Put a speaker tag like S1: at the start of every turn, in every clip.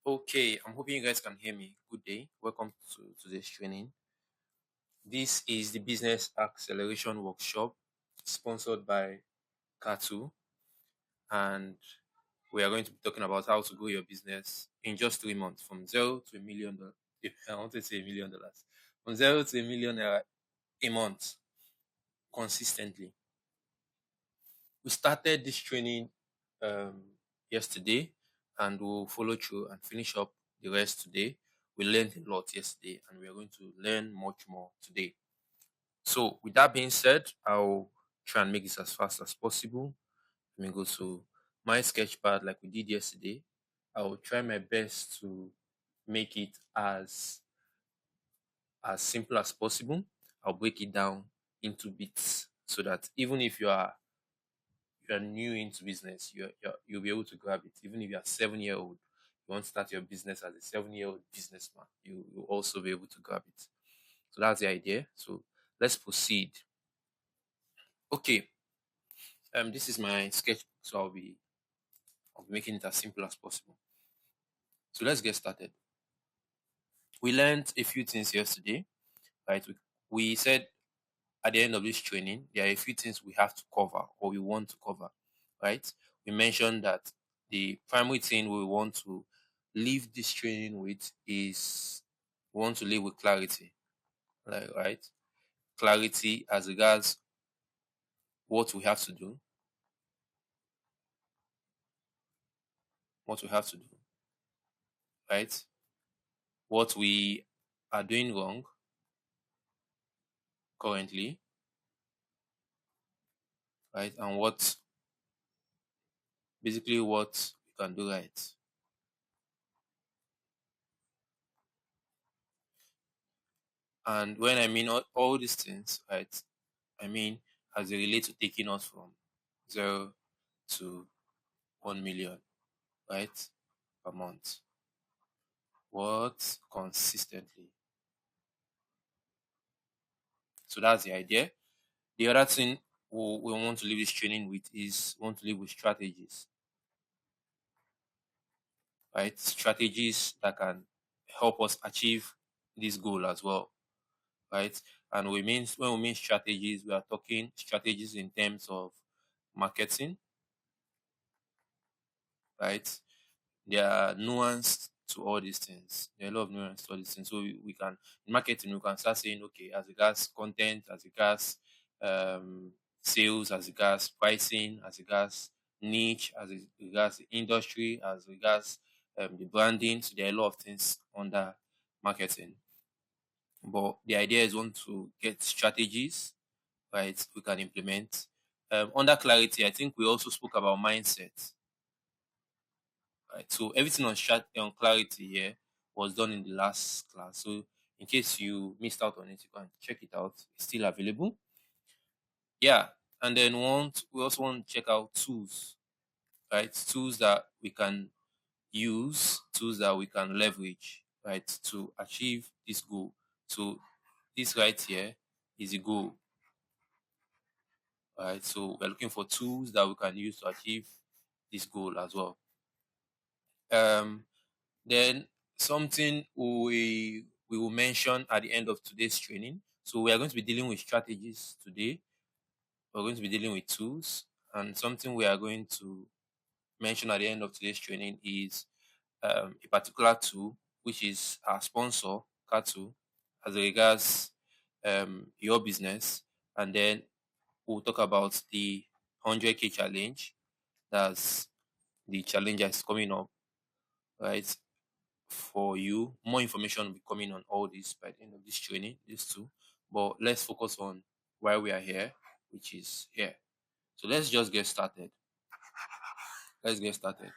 S1: Okay, I'm hoping you guys can hear me. Good day. Welcome to today's training. This is the Business Acceleration Workshop sponsored by Cartle, and we are going to be talking about how to grow your business in just 3 months from zero to $1 million. I want to say $1 million. From zero to $1 million a month consistently. We started this training um, yesterday and we'll follow through and finish up the rest today. We learned a lot yesterday and we are going to learn much more today. So, with that being said, I'll try and make this as fast as possible. Let me go to my sketchpad like we did yesterday. I will try my best to make it as simple as possible. I'll break it down into bits so that even if you're new into business, you'll be able to grab it. Even if you're a 7-year-old, you want to start your business as a 7-year-old businessman, you'll also be able to grab it. So that's the idea. So let's proceed. Okay. This is my sketchbook, so I'll be making it as simple as possible. So let's get started. We learned a few things yesterday, right? We said at the end of this training, there are a few things we have to cover or we want to cover, right? We mentioned that the primary thing we want to leave this training with is we want to live with clarity, right? Clarity as regards what we have to do, right? What we are doing wrong currently, right? And what we can do right. And when I mean all these things, right, I mean as they relate to taking us from 0 to 1 million, right, per month. What consistently. So that's the idea. The other thing we want to leave this training with is we want to live with strategies, right? Strategies that can help us achieve this goal as well, right? And when we mean strategies, we are talking strategies in terms of marketing, right? There are nuance to all these things. There are a lot of nuance to all these things. So we can in marketing we can start saying, okay, as regards content, as regards sales, as regards pricing, as regards niche, as regards the industry, as regards the branding. So there are a lot of things under marketing. But the idea is want to get strategies, right, we can implement. Under clarity, I think we also spoke about mindset. Right. So everything on clarity here was done in the last class. So in case you missed out on it, you can check it out. It's still available. Yeah. And then we also want to check out tools, right? Tools that we can use, tools that we can leverage, right, to achieve this goal. So this right here is a goal. Right. So we're looking for tools that we can use to achieve this goal as well. Then something we will mention at the end of today's training. So we are going to be dealing with strategies today. We're going to be dealing with tools, and something we are going to mention at the end of today's training is a particular tool, which is our sponsor, Cartle, as regards your business, and then we'll talk about the 100K challenge. That's the challenge that's coming up, right? For you. More information will be coming on all this by the end of this training, these two. But let's focus on why we are here, which is here. So let's just get started. Let's get started.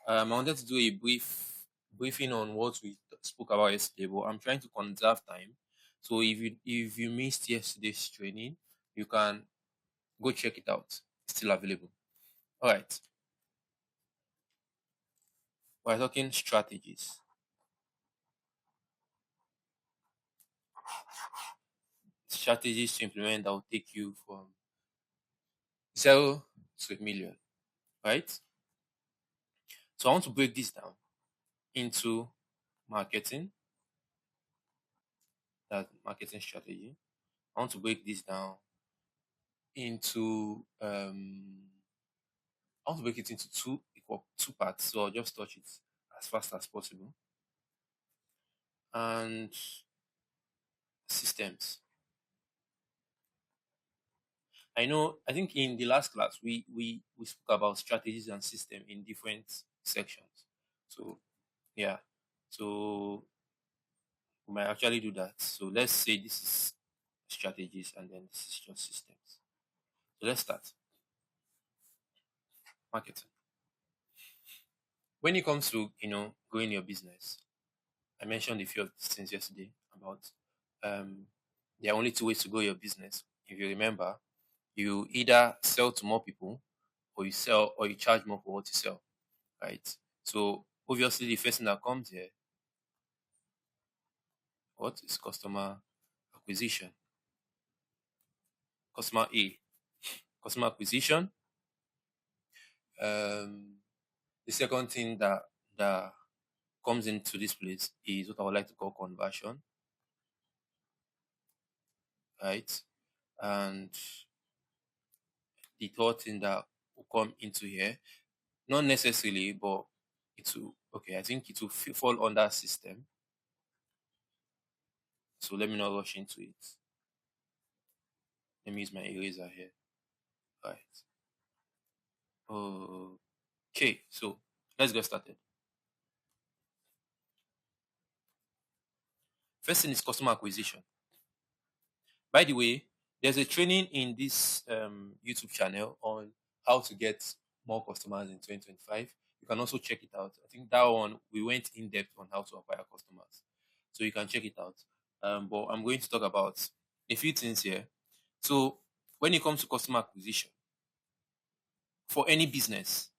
S1: I wanted to do a briefing on what we spoke about yesterday, but I'm trying to conserve time. So if you missed yesterday's training, you can go check it out. It's still available. All right. We're talking strategies. Strategies to implement that will take you from 0 to $1 million, right? So I want to break this down. into marketing, that marketing strategy. I want to break this down into I want to break it into two parts, so I'll just touch it as fast as possible. And systems. I think in the last class we spoke about strategies and system in different sections. So yeah. So we might actually do that. So let's say this is strategies and then this is just systems. So let's start. Marketing. When it comes to, growing your business, I mentioned a few of these things yesterday about um there are only two ways to grow your business. If you remember, you either sell to more people or you charge more for what you sell, right? So obviously the first thing that comes here, what is customer acquisition? Customer A. Customer acquisition. Um the second thing that comes into this place is what I would like to call conversion, right? And the third thing that will come into here, not necessarily, but it will, okay, I think it will fall under system. So let me not rush into it. Let me use my eraser here. Right. Okay, so let's get started. First thing is customer acquisition. By the way, there's a training in this YouTube channel on how to get more customers in 2025. You can also check it out. I think that one we went in depth on how to acquire customers, so you can check it out. But I'm going to talk about a few things here. So when it comes to customer acquisition for any business,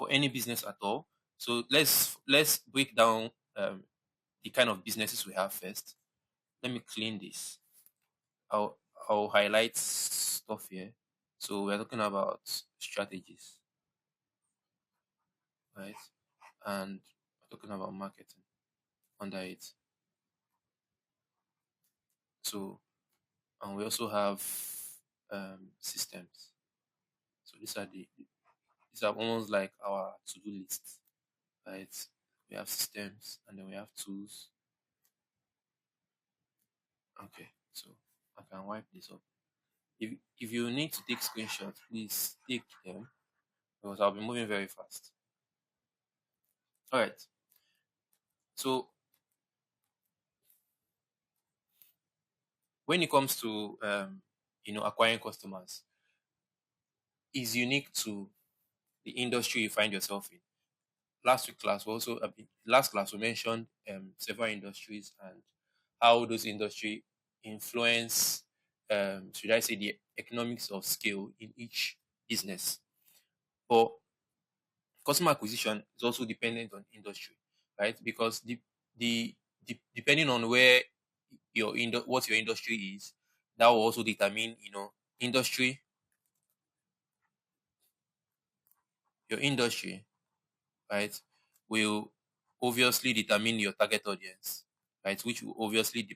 S1: at all, so let's break down the kind of businesses we have first. Let me clean this. I'll I'll highlight stuff here. So we're talking about strategies, right? And we're talking about marketing under it. So and we also have systems. So these are almost like our to-do list, right? We have systems and then we have tools. Okay, so I can wipe this up. If you need to take screenshots, please take them because I'll be moving very fast. All right. So when it comes to acquiring customers, is unique to the industry you find yourself in. Last class we mentioned several industries and how those industry influence, should I say, the economics of scale in each business. But customer acquisition is also dependent on industry, right? Because depending on where what your industry is, that will also determine, industry your industry, right, will obviously determine your target audience, right, which will obviously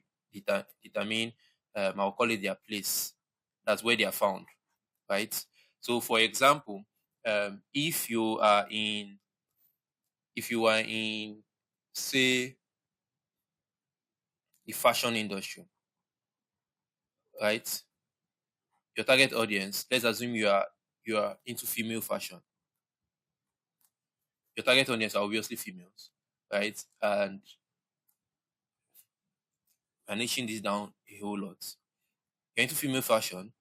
S1: determine, I'll call it their place. That's where they are found, right? So, for example, if you are in, say, the fashion industry, right? Your target audience, let's assume you are into female fashion. Your target audience are obviously females, right? And I'm niching this down a whole lot. You're into female fashion.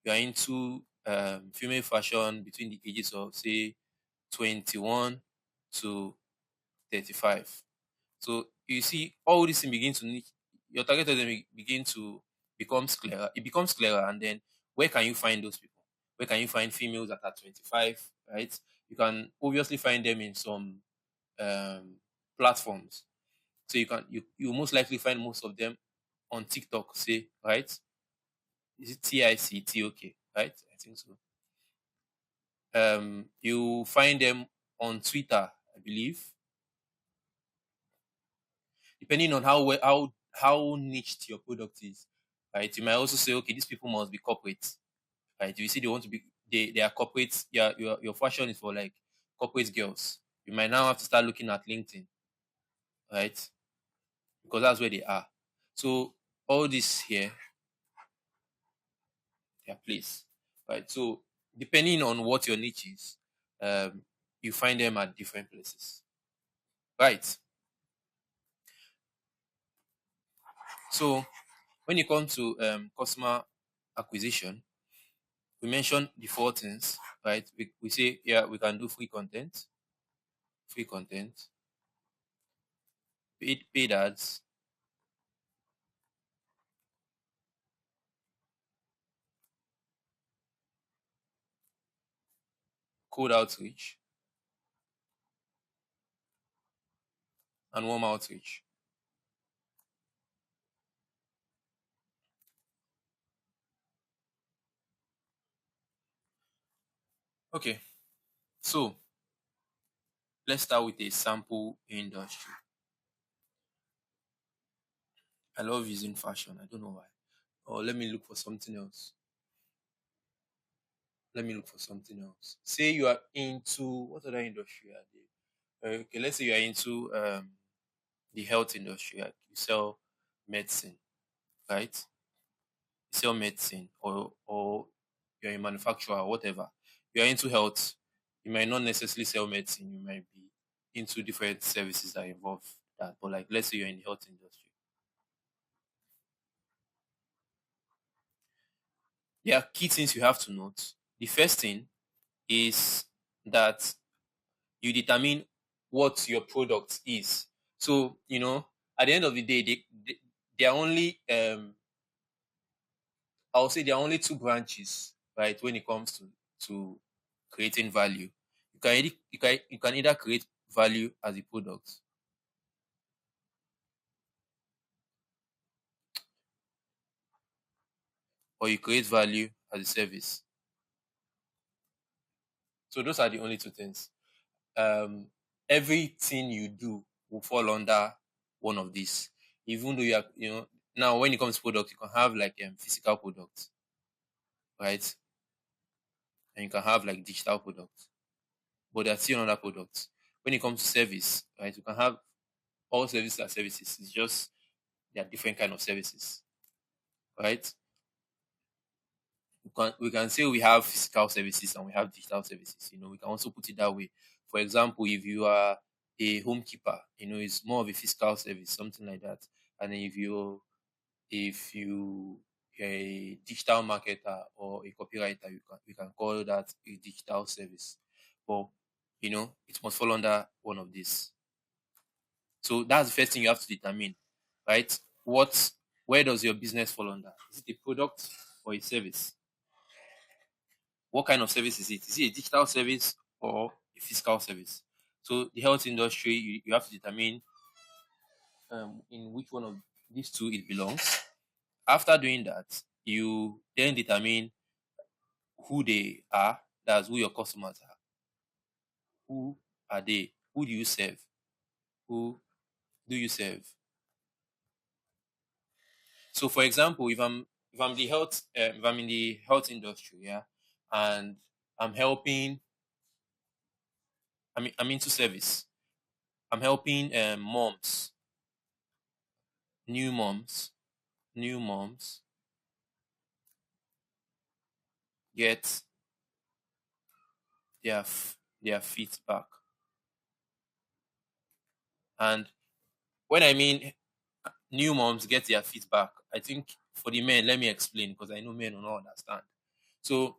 S1: You're into female fashion between the ages of, say, 21 to 35. So you see all this thing begin to niche. Your target audience begin to becomes clearer. It becomes clearer, and then where can you find those people? Where can you find females that are 25? Right? You can obviously find them in some platforms. So you most likely find most of them on TikTok, say, right? Is it TICTOK, right? I think so. You find them on Twitter, I believe. depending on how niched your product is, right? You might also say, okay, these people must be corporate, right? You see, they want to be they are corporate. Yeah, your fashion is for like corporate girls. You might now have to start looking at LinkedIn, right? Because that's where they are. So all this here, their place, right? So depending on what your niche is, um, you find them at different places, right? So when it comes to customer acquisition, we mentioned the four things, right? We say, yeah, we can do free content, paid ads, cold outreach, and warm outreach. Okay, so let's start with a sample industry. I love using fashion. I don't know why. Or let me look for something else. Let me look for something else. Say you are into what other industry are they? Okay, let's say you are into the health industry. Like you sell medicine, right? You sell medicine, or you're a manufacturer, or whatever. You're into health. You might not necessarily sell medicine. You might be into different services that involve that. But like, let's say you're in the health industry. There are key things you have to note. The first thing is that you determine what your product is. So, at the end of the day, they are only, I'll say there are only two branches, right, when it comes to creating value. You can either create value as a product, or you create value as a service. So those are the only two things. Um, Everything you do will fall under one of these. Even though now when it comes to product, you can have like physical products, right? And you can have like digital products, but there are still other products. When it comes to service, right, you can have all services are services. It's just there are different kind of services, right? We can say we have physical services and we have digital services. We can also put it that way. For example, if you are a homekeeper, it's more of a physical service, something like that. And then if you are a digital marketer or a copywriter, you can call that a digital service. But it must fall under one of these. So that's the first thing you have to determine, right? Where does your business fall under? Is it a product or a service? What kind of service is it? Is it a digital service or a physical service? So the health industry, you have to determine in which one of these two it belongs. After doing that, you then determine who they are. That's who your customers are. Who are they? Who do you serve? Who do you serve? So, for example, if I'm in the health industry, yeah, and I'm helping, I'm into service. I'm helping new moms, new moms get their feet back. And when I mean new moms get their feet back, I think for the men, let me explain because I know men will not understand. So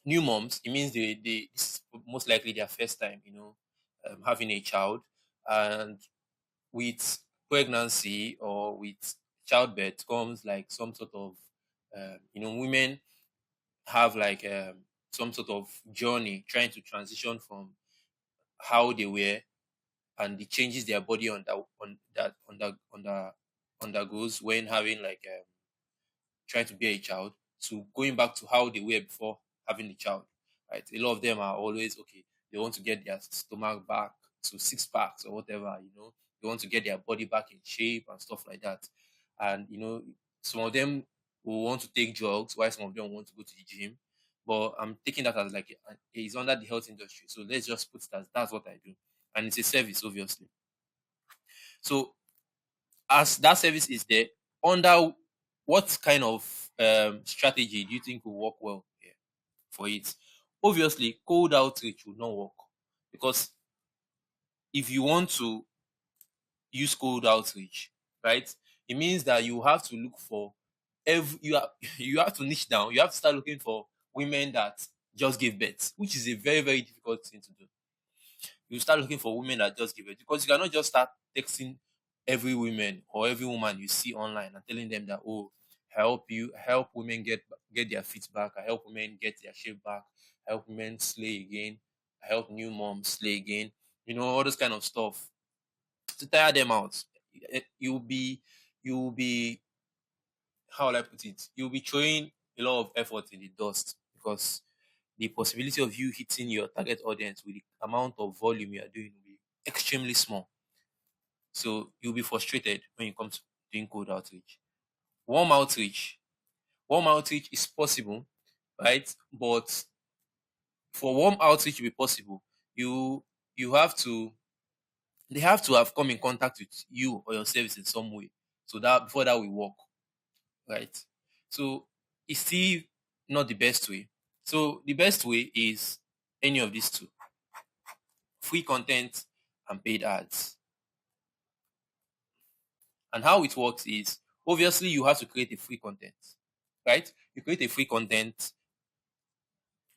S1: new moms, it means this is most likely their first time, having a child, and with pregnancy or with childbirth comes like some sort of, women have like some sort of journey trying to transition from how they were and the changes their body undergoes when having like trying to bear a child to going back to how they were before having the child. Right, a lot of them are always okay. They want to get their stomach back to six packs or whatever. they want to get their body back in shape and stuff like that. And some of them will want to take drugs, while some of them want to go to the gym. But I'm taking that as like it's under the health industry. So let's just put it as that's what I do. And it's a service, obviously. So as that service is there, under what kind of strategy do you think will work well here for it? Obviously, cold outreach will not work because if you want to use cold outreach, right, it means that you have to look for you have to niche down. You have to start looking for women that just give birth, which is a very very difficult thing to do. You start looking for women that just give birth because you cannot just start texting every woman or every woman you see online and telling them that, oh, help women get their feet back, I help women get their shape back, I help women slay again, I help new moms slay again, all this kind of stuff to tire them out. You'll be how will I put it? You'll be throwing a lot of effort in the dust because the possibility of you hitting your target audience with the amount of volume you are doing will be extremely small. So you'll be frustrated when you come to doing cold outreach. Warm outreach. Warm outreach is possible, right? But for warm outreach to be possible, you you have to they have to have come in contact with you or your service in some way. So that before that will work, right? So it's still not the best way. So the best way is any of these two: free content and paid ads. And how it works is obviously you have to create a free content, right? You create a free content.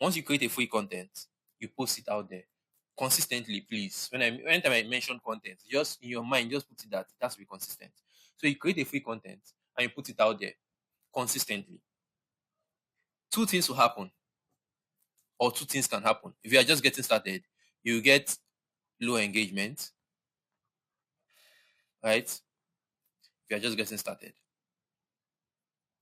S1: Once you create a free content, you post it out there consistently, please. Anytime I mention content, just in your mind, just put it that it has to be consistent. So you create a free content and you put it out there consistently. Two things will happen, or two things can happen. If you are just getting started, you get low engagement, right? If you are just getting started.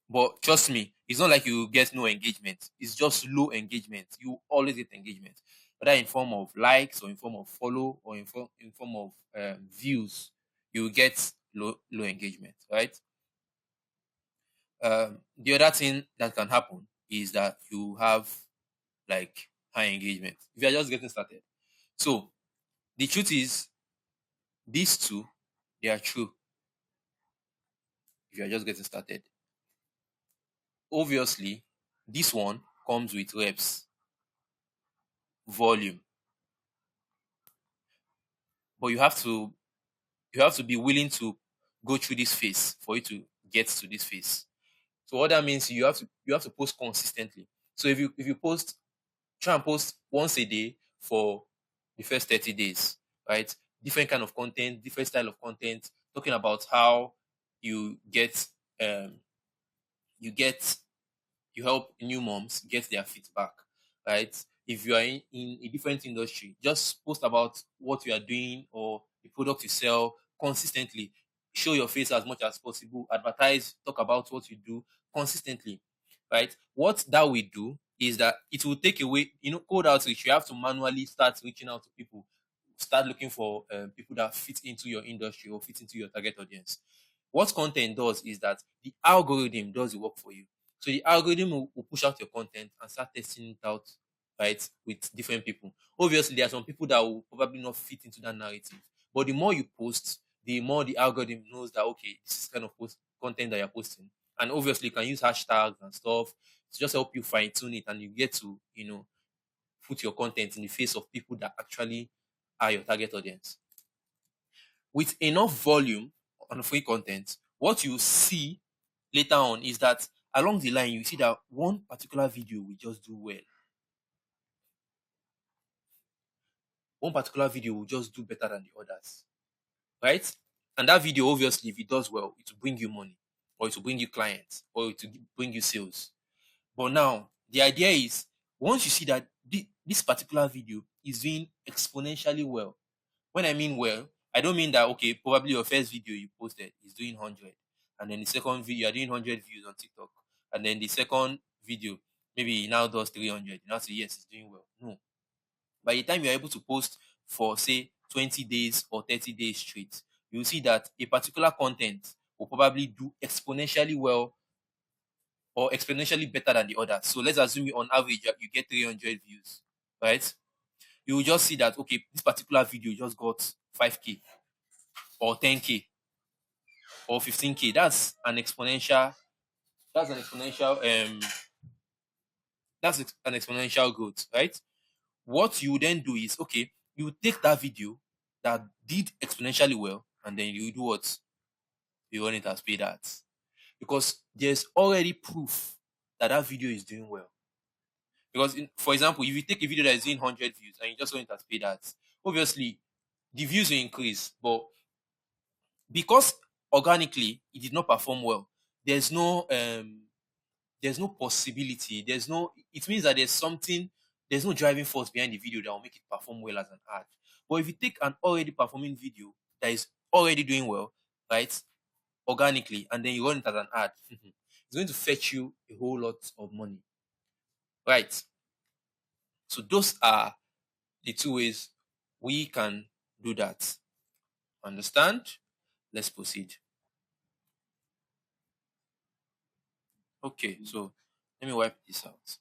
S1: But trust me, it's not like you get no engagement. It's just low engagement. You always get engagement, whether in form of likes or in form of follow or in form of views. You get low engagement, right? The other thing that can happen is that you have like high engagement if you are just getting started. So the truth is, these two they are true if you are just getting started. Obviously, this one comes with reps, volume, but you have to be willing to go through this phase for you to get to this phase. So what that means, you have to post consistently. So if you try and post once a day for the first 30 days, right? Different kind of content, different style of content, talking about how you get um you get you help new moms get their feet back, right? If you are in a different industry, just post about what you are doing or the product you sell consistently. Show your face as much as possible. Advertise, talk about what you do consistently, right? What that will do is that it will take away, cold outreach. You have to manually start reaching out to people, start looking for people that fit into your industry or fit into your target audience. What content does is that the algorithm does the work for you. So the algorithm will push out your content and start testing it out, right, with different people. Obviously, there are some people that will probably not fit into that narrative. But the more you post, the more the algorithm knows that, okay, this is kind of content that you're posting. And obviously, you can use hashtags and stuff to just help you fine tune it, and you get to, put your content in the face of people that actually are your target audience. With enough volume on free content, what you see later on is that along the line, you see that one particular video will just do well. One particular video will just do better than the others, right? And that video, obviously, if it does well, it will bring you money, or it will bring you clients, or it will bring you sales. But now, the idea is once you see that this particular video is doing exponentially well. When I mean well, I don't mean that, okay, probably your first video you posted is doing 100, and then the second video, you're doing 100 views on TikTok, and then the second video, maybe it now does 300. You now say, yes, it's doing well. No. By the time you're able to post for, say, 20 days or 30 days straight, you'll see that a particular content will probably do exponentially well or exponentially better than the other. So let's assume on average you get 300 views, right? You will just see that, okay, this particular video just got 5K or 10K or 15K. That's an exponential an exponential growth, right? What you then do is, okay, you take that video that did exponentially well, and then you do what? You run it as paid ads. Because there's already proof that that video is doing well. Because, for example, if you take a video that is doing 100 views and you just run it as paid ads, obviously the views will increase. But because organically it did not perform well, there's no possibility. It means that there's no driving force behind the video that will make it perform well as an ad. But if you take an already performing video that is already doing well, right, organically, and then you run it as an ad, it's going to fetch you a whole lot of money. Right. So those are the two ways we can do that. Understand? Let's proceed. Okay, so let me wipe this out.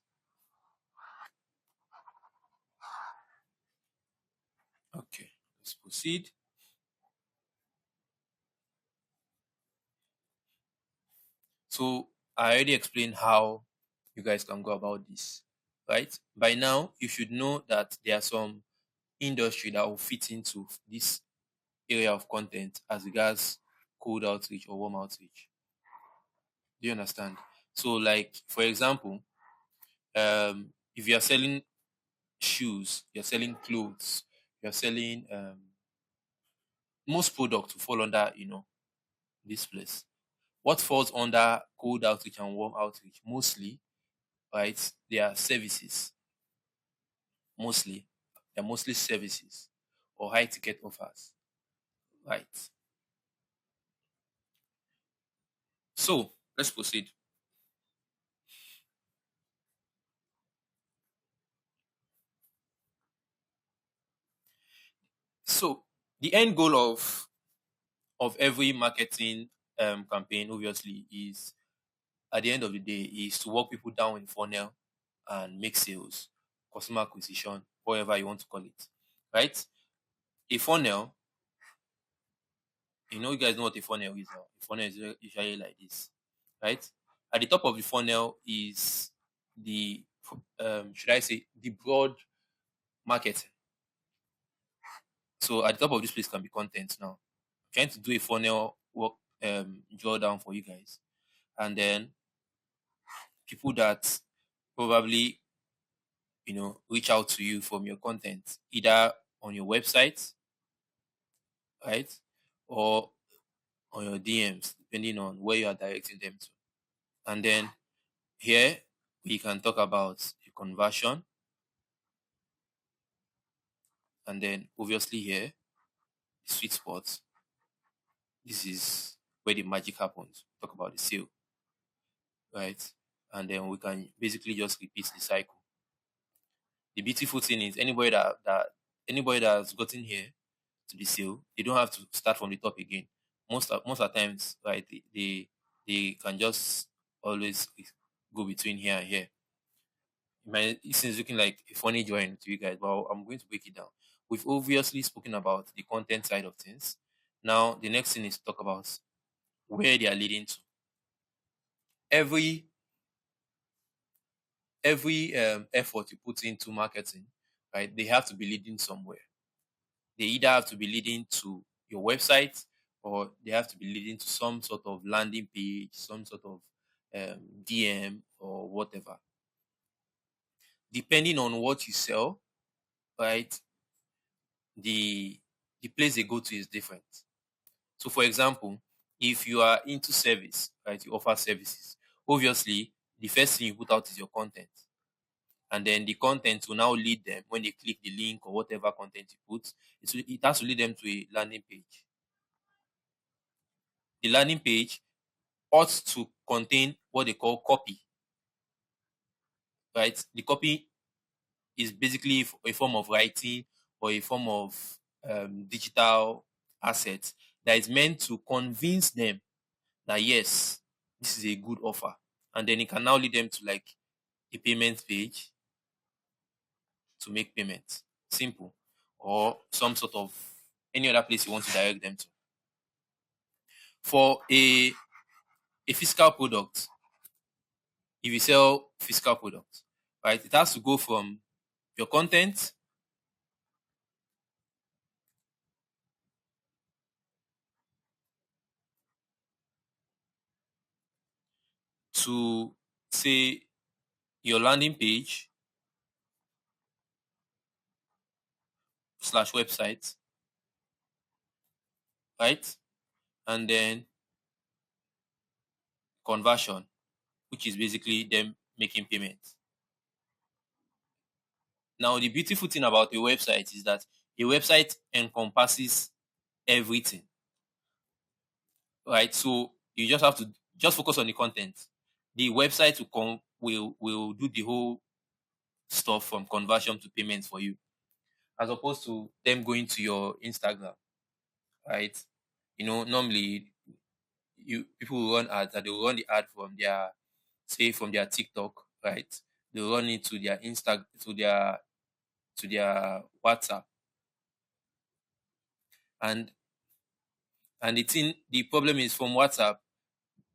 S1: Okay, let's proceed. So I already explained how you guys can go about this, right? By now, you should know that there are some industry that will fit into this area of content as regards cold outreach or warm outreach. Do you understand? So, like for example, if you are selling shoes, you're selling clothes, you're selling most products to fall under, this place. What falls under cold outreach and warm outreach? Mostly, right? They are services. Mostly, they're mostly services or high ticket offers, right? So let's proceed. So the end goal of every marketing campaign, obviously, is at the end of the day is to walk people down in funnel and make sales, customer acquisition, whatever you want to call it, right? A funnel, you guys know what a funnel is now. A funnel is usually like this, right? At the top of the funnel is the, should I say, the broad marketing. So at the top of this place can be content now. I'm trying to do a funnel work draw down for you guys. And then people that probably, reach out to you from your content, either on your website, right? Or on your DMs, depending on where you are directing them to. And then here we can talk about the conversion. And then obviously here, the sweet spot. This is where the magic happens. Talk about the sale, right? And then we can basically just repeat the cycle. The beautiful thing is anybody that's gotten here to the sale, they don't have to start from the top again. Most of the times, right, they can just always go between here and here. It seems looking like a funny drawing to you guys, but I'm going to break it down. We've obviously spoken about the content side of things. Now, the next thing is to talk about where they are leading to. Every effort you put into marketing, right, they have to be leading somewhere. They either have to be leading to your website or they have to be leading to some sort of landing page, some sort of DM or whatever. Depending on what you sell, right, the place they go to is different. So, for example, if you are into service, right, you offer services. Obviously, the first thing you put out is your content, and then the content will now lead them when they click the link or whatever content you put. It has to lead them to a landing page. The landing page ought to contain what they call copy, right? The copy is basically a form of writing or a form of digital assets that is meant to convince them that yes, this is a good offer. And then it can now lead them to like a payment page to make payments. Simple. Or some sort of any other place you want to direct them to. For a physical product, if you sell physical products, right, it has to go from your content to say your landing page slash website, right? And then conversion, which is basically them making payments. Now, the beautiful thing about a website is that a website encompasses everything, right? So you just have to just focus on the content. The website will do the whole stuff from conversion to payments for you, as opposed to them going to your Instagram, right? Normally you people will run ads and they will run the ad from their say from their TikTok, right? They run it to their to their WhatsApp, and the problem is from WhatsApp,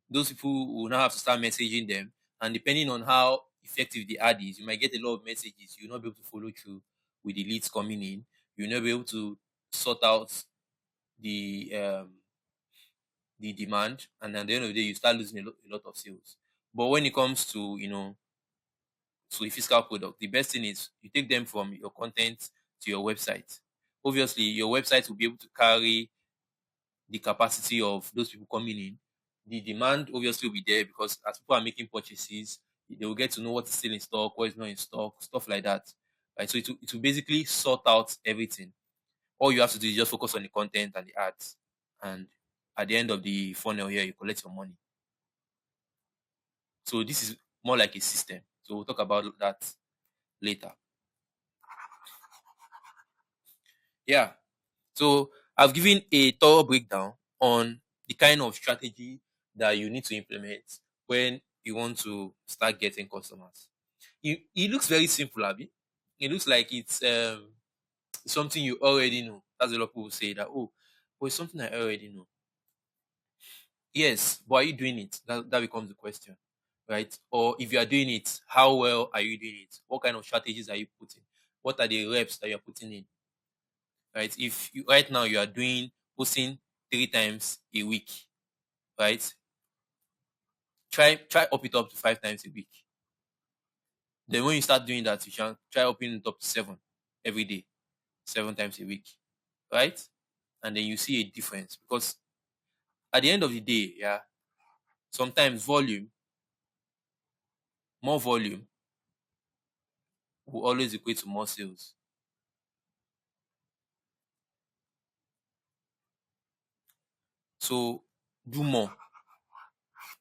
S1: those people will now have to start messaging them, and depending on how effective the ad is, you might get a lot of messages. You'll not be able to follow through with the leads coming in. You'll not be able to sort out the the demand, and at the end of the day, you start losing a lot of sales. But when it comes to a physical product, the best thing is you take them from your content to your website. Obviously, your website will be able to carry the capacity of those people coming in. The demand obviously will be there because as people are making purchases, they will get to know what is still in stock, what is not in stock, stuff like that. Right. So it will basically sort out everything. All you have to do is just focus on the content and the ads. And at the end of the funnel here, you collect your money. So this is more like a system. So we'll talk about that later. Yeah. So I've given a thorough breakdown on the kind of strategy that you need to implement when you want to start getting customers. It looks very simple, Abby. It looks like it's something you already know. That's a lot of people say that, oh, but it's something I already know. Yes, but are you doing it? That becomes the question, right? Or if you are doing it, how well are you doing it? What kind of strategies are you putting? What are the reps that you're putting in? Right? If you, right now you are doing posting 3 times a week, right? Try up it up to 5 times a week. Then when you start doing that, you can try opening it up to seven every day, 7 times a week, right? And then you see a difference because at the end of the day, yeah, sometimes more volume will always equate to more sales. So do more,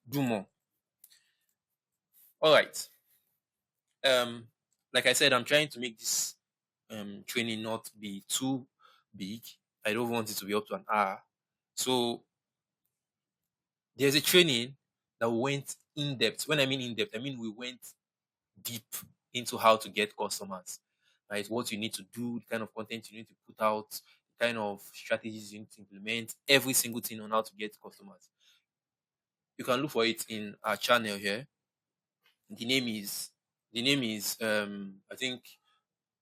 S1: do more. All right. Um, like I said, I'm trying to make this training not be too big. I don't want it to be up to an hour. So there's a training that went in depth. When I mean in depth, I mean we went deep into how to get customers, right? What you need to do, the kind of content you need to put out, the kind of strategies you need to implement, every single thing on how to get customers. You can look for it in our channel here. The name is I think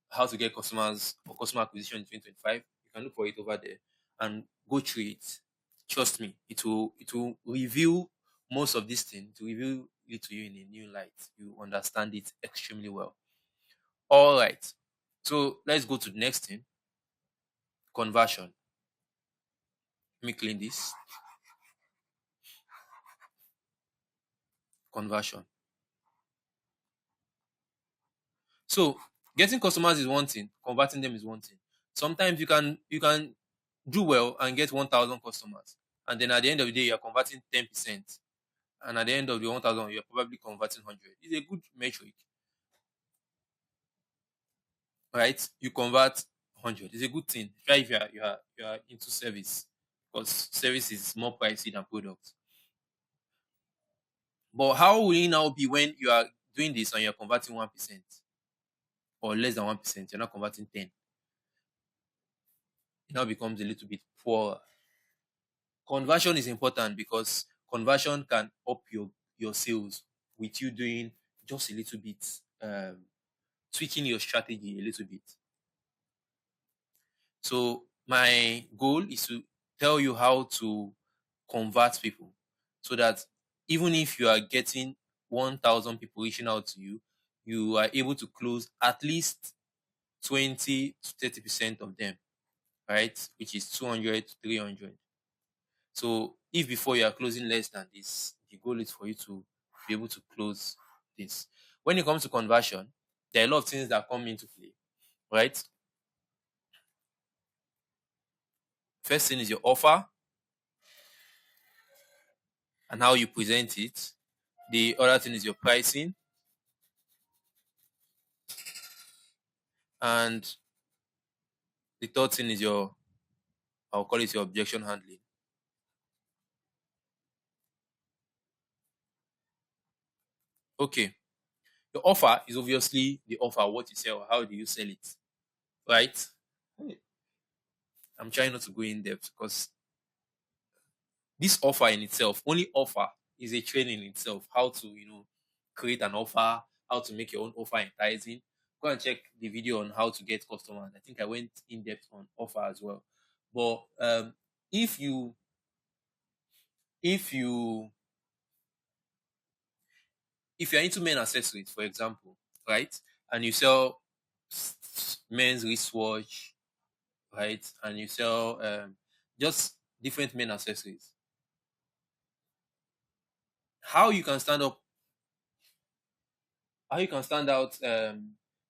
S1: how to get customers or customer acquisition in 2025. You can look for it over there and go through it. Trust me, it will reveal most of these things, to reveal it to you in a new light. You understand it extremely well. All right. So let's go to the next thing. Conversion. Let me clean this. Conversion. So getting customers is one thing, converting them is one thing. Sometimes you can do well and get 1,000 customers, and then at the end of the day you're converting 10%, and at the end of the 1,000 you're probably converting 100. It's a good metric, right? You convert 100. It's a good thing. Try if you are into service. because service is more pricey than product. But how will it now be when you are doing this and you're converting 1% or less than 1%? You're not converting 10. It now becomes a little bit poor. Conversion is important because conversion can up your sales with you doing just a little bit, tweaking your strategy a little bit. So my goal is to tell you how to convert people so that even if you are getting 1,000 people reaching out to you, you are able to close at least 20 to 30% of them, right? Which is 200 to 300. So if before you are closing less than this, the goal is for you to be able to close this. When it comes to conversion, there are a lot of things that come into play, right? First thing is your offer and how you present it. The other thing is your pricing. And the third thing is I'll call it your objection handling. Okay. Your offer is obviously the offer, what you sell, how do you sell it, right? I'm trying not to go in depth because this offer in itself, only offer is a training in itself. How to, create an offer, how to make your own offer enticing. Go and check the video on how to get customers. I think I went in depth on offer as well. But if you if you if you're into men accessories, for example, right, and you sell men's wristwatch, right, and you sell just different men accessories, how you can stand up how you can stand out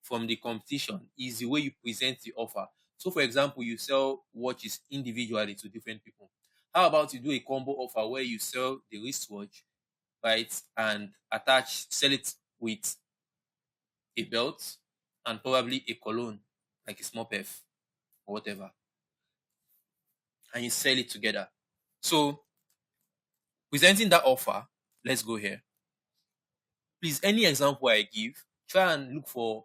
S1: from the competition is the way you present the offer. So, for example, you sell watches individually to different people. How about you do a combo offer where you sell the wristwatch, right, and sell it with a belt and probably a cologne, like a small perf or whatever, and you sell it together. So, presenting that offer, let's go here. Please, any example I give, try and look for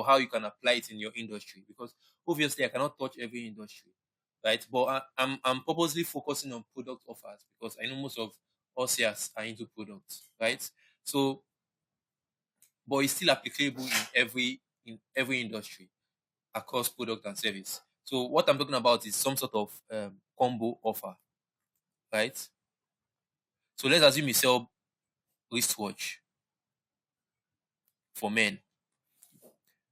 S1: how you can apply it in your industry, because obviously I cannot touch every industry, right? But I'm purposely focusing on product offers because I know most of us here are into products, right? So, but it's still applicable in every industry across product and service. So what I'm talking about is some sort of combo offer, right? So let's assume you sell wristwatch for men.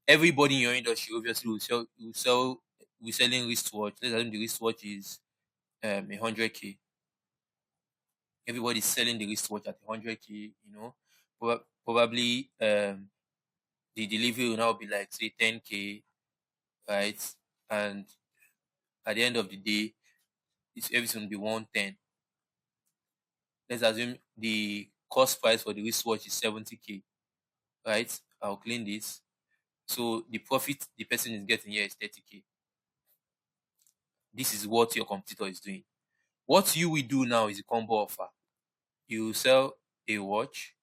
S1: Everybody in your industry obviously will selling wristwatch. Let's assume the wristwatch is 100K. Everybody's selling the wristwatch at 100K, Probably the delivery will now be like say 10K, right? And at the end of the day, everything will be 110. Let's assume the cost price for the wristwatch is 70K, right? I'll clean this. So the profit the person is getting here is 30K. This is what your competitor is doing. What you will do now is a combo offer. You sell a watch,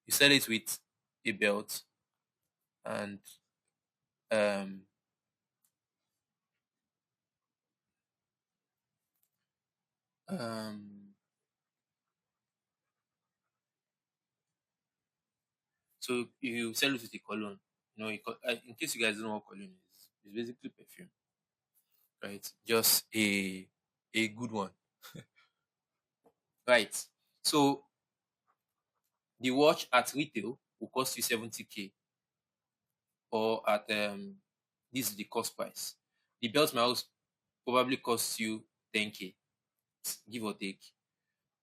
S1: you sell it with a belt, and um, um, so you sell it with a cologne. In case you guys don't know what cologne is, it's basically perfume, right? Just a good one, right? So the watch at retail will cost you 70K, or at this is the cost price. The belt might also probably cost you 10K, give or take.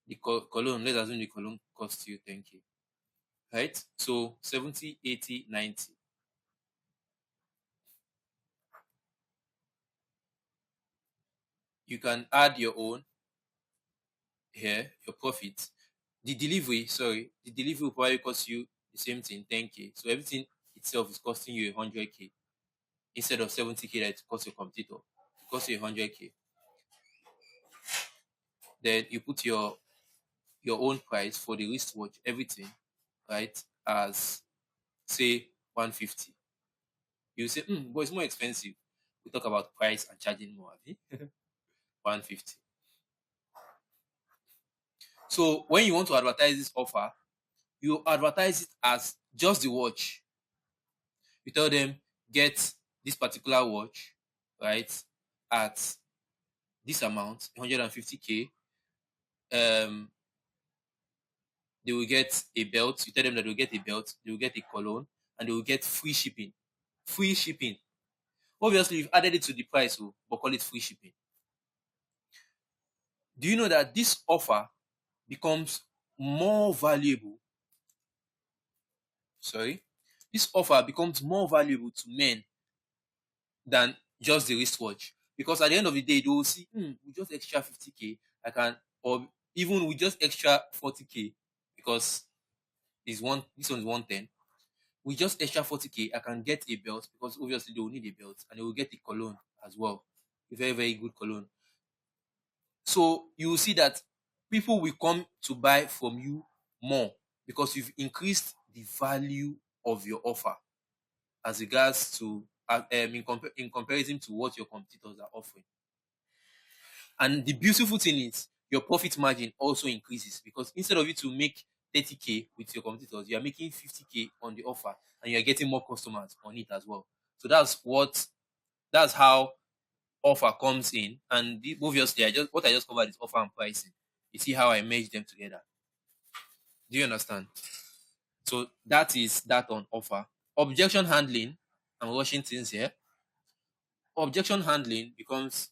S1: The cologne, let's assume the cologne costs you 10K, right? So 70, 80, 90. You can add your own here, your profit. The delivery will probably cost you the same thing, 10K. So everything itself is costing you 100K instead of 70K that it costs your competitor. cost you 100K. Then you put your own price for the wristwatch, everything, right, as say 150. You say, but it's more expensive. We talk about price and charging more, abi? 150. So when you want to advertise this offer, you advertise it as just the watch. You tell them, get this particular watch, right, at this amount, 150K. Um, they will get a belt. You tell them that they'll get a belt, they will get a cologne, and they will get free shipping. Free shipping. Obviously, you've added it to the price, but call it free shipping. Do you know that this offer becomes more valuable? Sorry, this offer becomes more valuable to men than just the wristwatch, because at the end of the day, they will see, with just extra 50K, I can, or even with just extra 40K, because this one is 110. With just extra 40K, I can get a belt, because obviously they will need a belt, and they will get a cologne as well, a very, very good cologne. So you will see that people will come to buy from you more, because you've increased the value of your offer as regards to in comparison to what your competitors are offering. And the beautiful thing is your profit margin also increases, because instead of you to make 30K with your competitors, you are making 50K on the offer, and you are getting more customers on it as well. So that's how offer comes in. And obviously, I just covered is offer and pricing. You see how I merge them together. Do you understand? So that is that on offer. Objection handling. I'm rushing things here. Objection handling becomes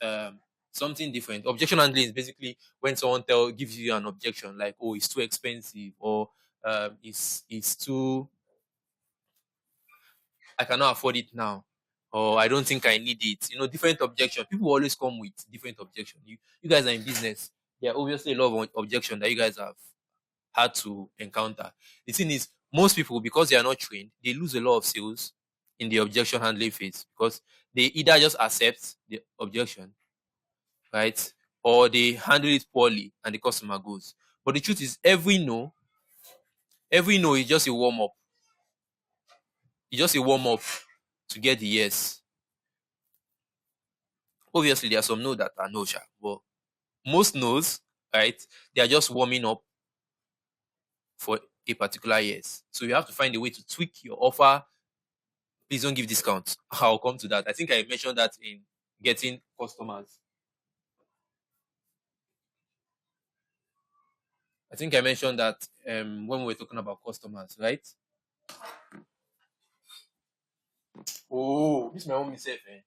S1: something different. Objection handling is basically when someone gives you an objection, like, oh, it's too expensive, or it's too, I cannot afford it now, or I don't think I need it. Different objection. People always come with different objection. You guys are in business. There are obviously a lot of objection that you guys have had to encounter. The thing is, most people, because they are not trained, they lose a lot of sales in the objection handling phase, because they either just accept the objection, right, or they handle it poorly and the customer goes. But the truth is, every no is just a warm up. It's just a warm up to get the yes. Obviously, there are some no that are no, sha, but most no's, right, they are just warming up for a particular yes. So you have to find a way to tweak your offer. Please don't give discounts. I'll come to that. I think I mentioned that in getting customers. I think I mentioned that when we were talking about customers, right? Oh, this is my own mistake, eh?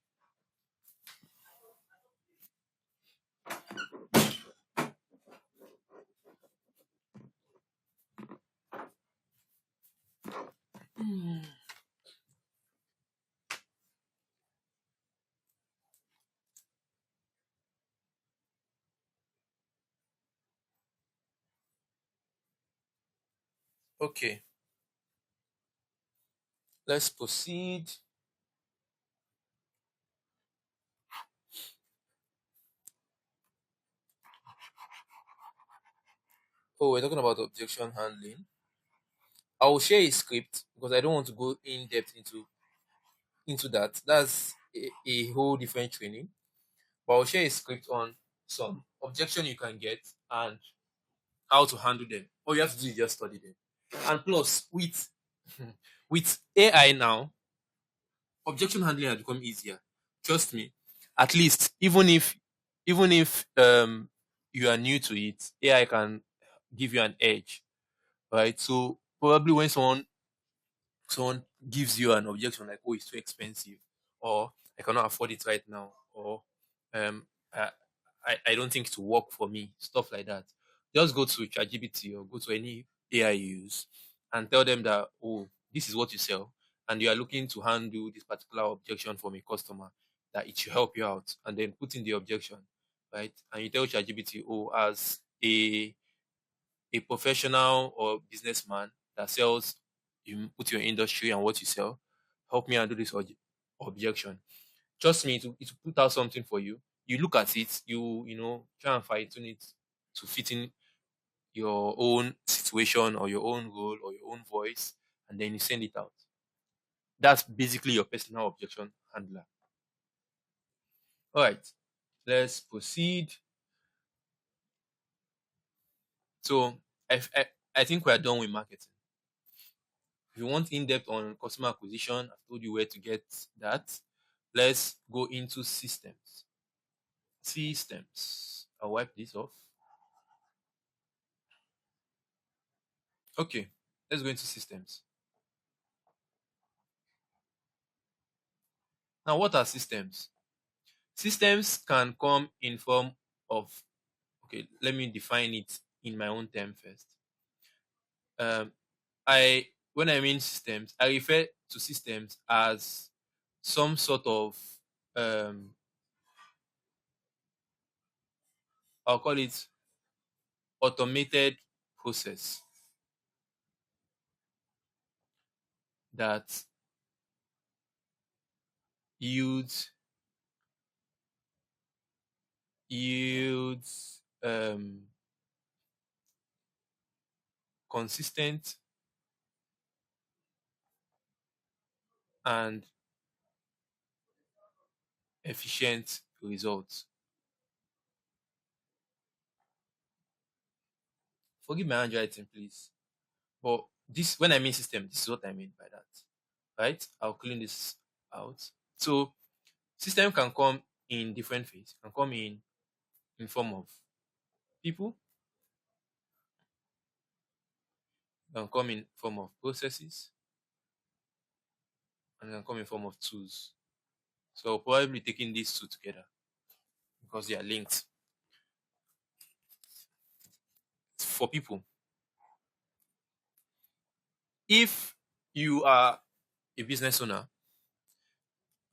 S1: Okay, let's proceed. Oh, we're talking about objection handling. I will share a script because I don't want to go in depth into that. That's a whole different training. But I'll share a script on some objection you can get and how to handle them. All you have to do is just study them. And plus, with with AI now, objection handling has become easier. Trust me. At least, even if you are new to it, AI can give you an edge, right? So probably when someone gives you an objection like, oh, it's too expensive, or I cannot afford it right now, or um I, I don't think it will work for me, stuff like that. Just go to ChatGPT or go to any AI you use and tell them that, oh, this is what you sell, and you are looking to handle this particular objection from a customer, that it should help you out, and then put in the objection, right? And you tell ChatGPT, oh, as a professional or businessman that sells, you put your industry and what you sell, help me handle this objection. trust me, it will put out something for you. You look at it, try and fine tune it to fit in your own situation or your own role or your own voice, and then you send it out. That's basically your personal objection handler. All right, let's proceed. So I think we're done with marketing. If you want in depth on customer acquisition, I've told you where to get that. Let's go into systems. Systems. I'll wipe this off. Okay, let's go into systems. Now, what are systems? Systems can come in form of, okay, let me define it in my own term first. Um, I When I mean systems, I refer to systems as some sort of um, I'll call it automated process that yields yields consistent and efficient results. Forgive my handwriting, please. But this, when I mean system, this is what I mean by that. Right? I'll clean this out. So system can come in different ways. Can come in form of people, can come in form of processes, and can come in form of tools. So probably taking these two together because they are linked. For people, if you are a business owner,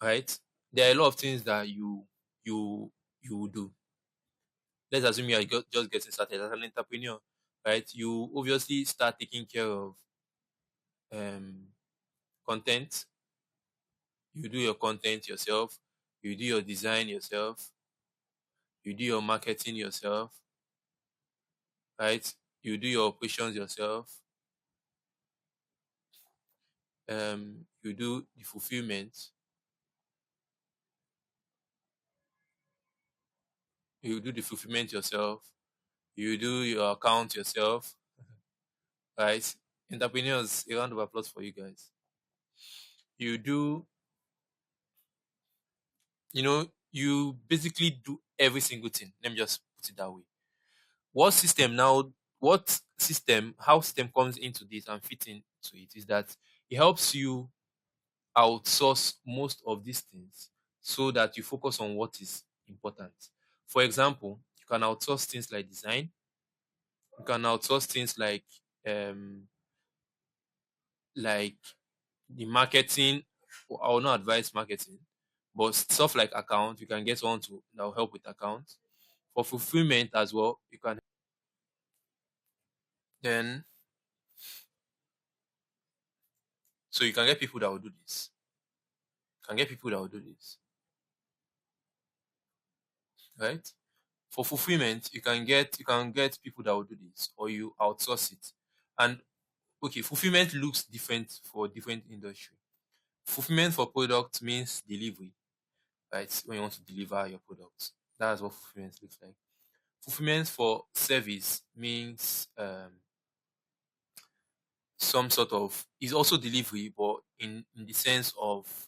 S1: right, there are a lot of things that you will do. Let's assume you are just getting started as an entrepreneur, right? You obviously start taking care of um, content. You do your content yourself. You do your design yourself. You do your marketing yourself, right? You do your operations yourself. You do the fulfillment. You do the fulfillment yourself. You do your account yourself, right? Entrepreneurs, a round of applause for you guys. You do, you basically do every single thing. Let me just put it that way. What system now, how system comes into this and fits into it is that it helps you outsource most of these things so that you focus on what is important. For example, you can outsource things like design, you can outsource things um like the marketing. I will not advise marketing, but stuff like account, you can get someone to that will help with account. For fulfillment as well, you can then so you can get people that will do this. Can get people that will do this, right? For fulfillment, you can get people that will do this, or you outsource it. And okay, fulfillment looks different for different industry. Fulfillment for product means delivery, right? When you want to deliver your product, that's what fulfillment looks like. Fulfillment for service means some sort of is also delivery, but in the sense of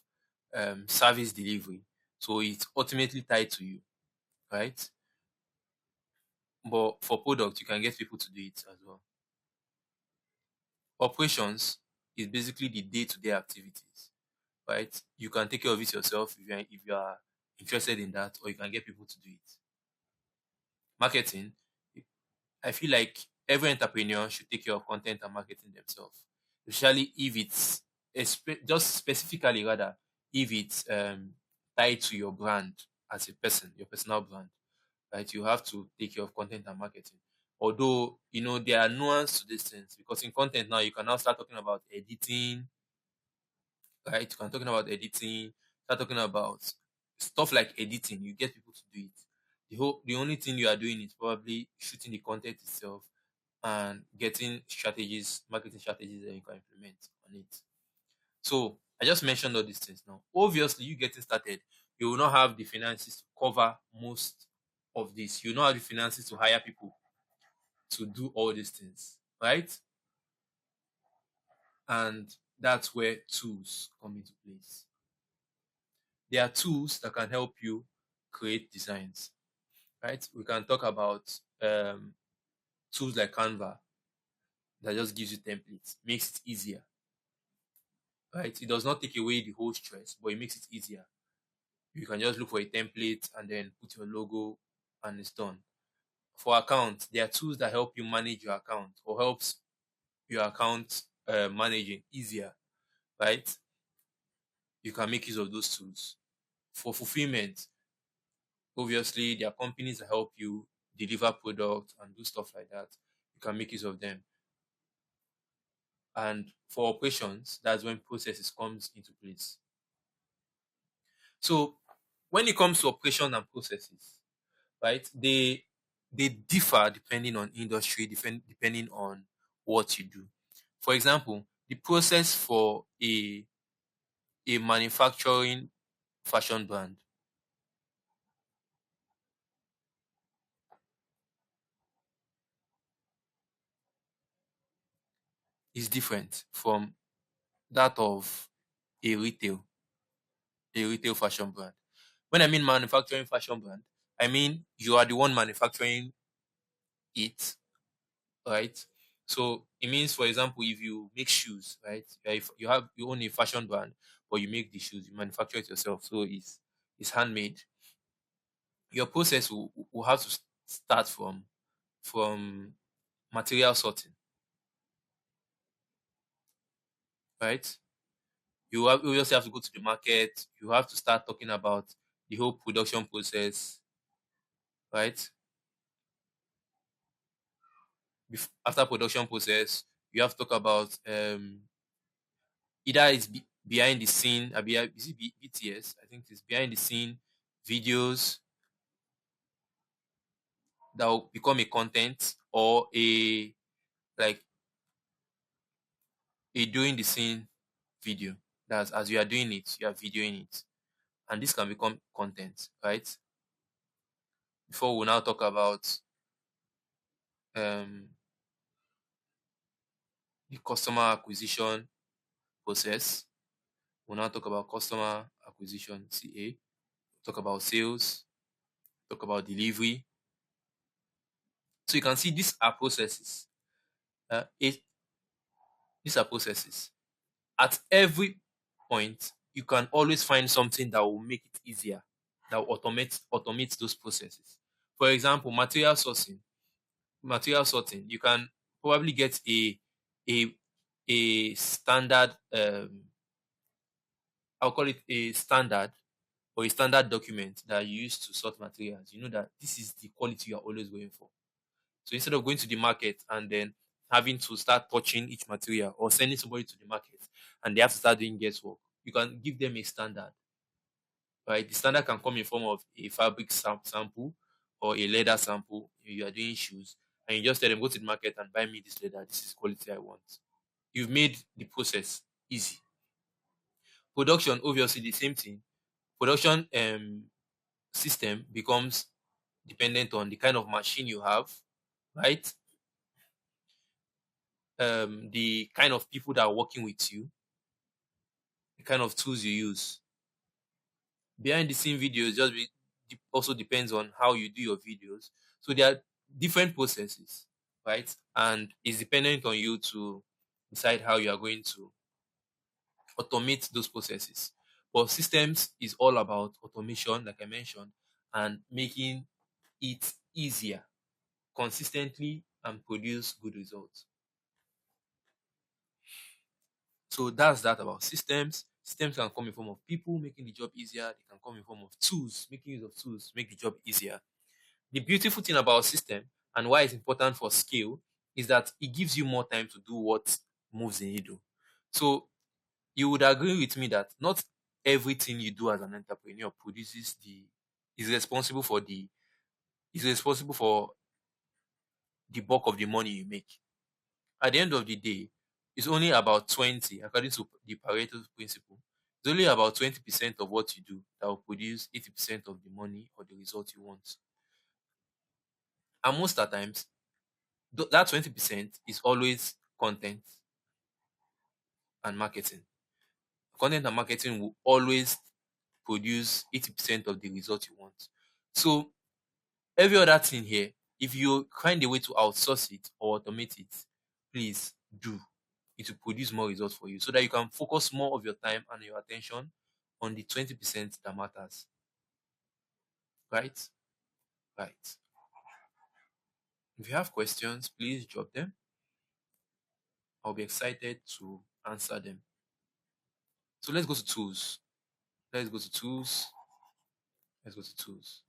S1: service delivery. So it's ultimately tied to you, right? But for product, you can get people to do it as well. Operations is basically the day-to-day activities, right? You can take care of it yourself if you are interested in that, or you can get people to do it. Marketing, I feel like every entrepreneur should take care of content and marketing themselves, especially if it's just specifically rather if it's tied to your brand as a person, your personal brand, right? You have to take care of content and marketing. Although there are nuance to these things because in content now you can now start talking about editing, right? You can talking about editing, start talking about Stuff like editing, you get people to do it. The only thing you are doing is probably shooting the content itself and getting strategies, marketing strategies that you can implement on it. So I just mentioned all these things now. Obviously, you getting started, you will not have the finances to cover most of this. You will not have the finances to hire people to do all these things, right? And that's where tools come into place. There are tools that can help you create designs, right? We can talk about tools like Canva that just gives you templates, makes it easier, right? It does not take away the whole stress, but it makes it easier. You can just look for a template and then put your logo and it's done. For account, there are tools that help you manage your account or helps your account managing easier, right? You can make use of those tools. For fulfillment, obviously, there are companies that help you deliver products and do stuff like that. You can make use of them. And for operations, that's when processes comes into place. So when it comes to operation and processes, right, they differ depending on industry, depending on what you do. For example, the process for a manufacturing fashion brand is different from that of a retail a retail fashion brand. When I mean manufacturing fashion brand, I mean you are the one manufacturing it, right? So it means, for example, if you make shoes, right? If you own a fashion brand, but you make the shoes, you manufacture it yourself, so it's handmade. Your process will have to start from material sorting, right? You also have to go to the market. You have to start talking about the whole production process, right? After production process, you have to talk about either it's behind the scene, is it BTS? I think it's behind the scene videos that will become a content or a like a doing the scene video. That's as you are doing it, you are videoing it, and this can become content, right? Before we now talk about um the customer acquisition process. We'll now talk about customer acquisition (CA). Talk about sales. Talk about delivery. So you can see these are processes. Uh, it, these are processes. At every point, you can always find something that will make it easier, that will automate those processes. For example, material sourcing. Material sorting. You can probably get a a standard I'll call it a standard or a standard document that you use to sort materials. You know that this is the quality you are always going for. So instead of going to the market and then having to start touching each material or sending somebody to the market and they have to start doing guesswork, you can give them a standard, right? The standard can come in form of a fabric sample or a leather sample. You are doing shoes and you just tell them, go to the market and buy me this leather. This is quality I want. You've made the process easy. Production, obviously, the same thing. Production system becomes dependent on the kind of machine you have, right? The kind of people that are working with you, the kind of tools you use. Behind the scene videos also depends on how you do your videos. So there are different processes, right? And it's dependent on you to decide how you are going to automate those processes. But systems is all about automation, like I mentioned, and making it easier consistently and produce good results. So that's that about systems. Systems can come in form of people making the job easier. They can come in form of tools, making use of tools to make the job easier. The beautiful thing about system and why it's important for skill is that it gives you more time to do what moves the needle. So you would agree with me that not everything you do as an entrepreneur produces the is responsible for the is responsible for the bulk of the money you make. At the end of the day, it's only about 20, according to the Pareto principle, it's only about 20% of what you do that will produce 80% of the money or the result you want. And most of the times, that 20% is always content and marketing. Content and marketing will always produce 80% of the result you want. So every other thing here, if you find a way to outsource it or automate it, please do. It will produce more results for you so that you can focus more of your time and your attention on the 20% that matters. Right? Right. If you have questions, please drop them. I'll be excited to answer them. So let's go to tools. Let's go to tools. Let's go to tools.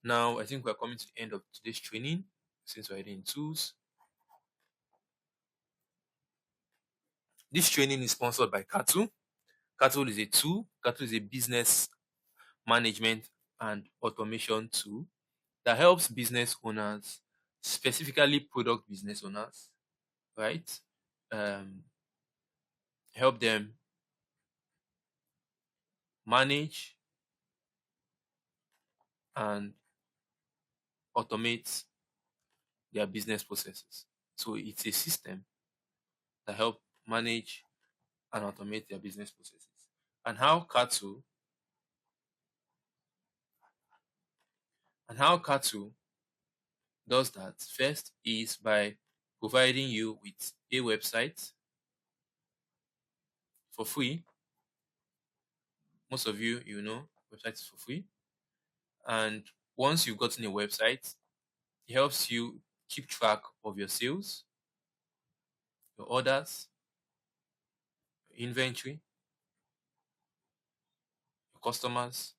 S1: Now, I think we're coming to the end of today's training since we're in tools. This training is sponsored by Cartle. Cartle is a tool. Cartle is a business management and automation tool that helps business owners, specifically product business owners, right? Um, Help them manage and automate their business processes. So it's a system that help manage and automate their business processes. And how Cartle does that first is by providing you with a website for free. Most of you, website is for free. And once you've gotten a website, it helps you keep track of your sales, your orders, your inventory, your customers.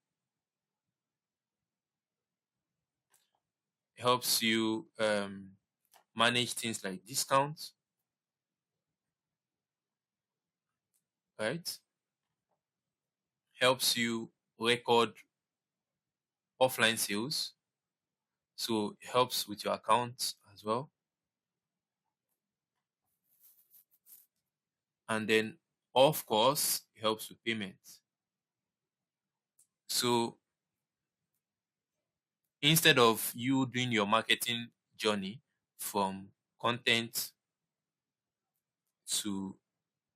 S1: It helps you manage things like discounts, right? Helps you record offline sales. So it helps with your accounts as well. And then, of course, it helps with payments. So instead of you doing your marketing journey from content to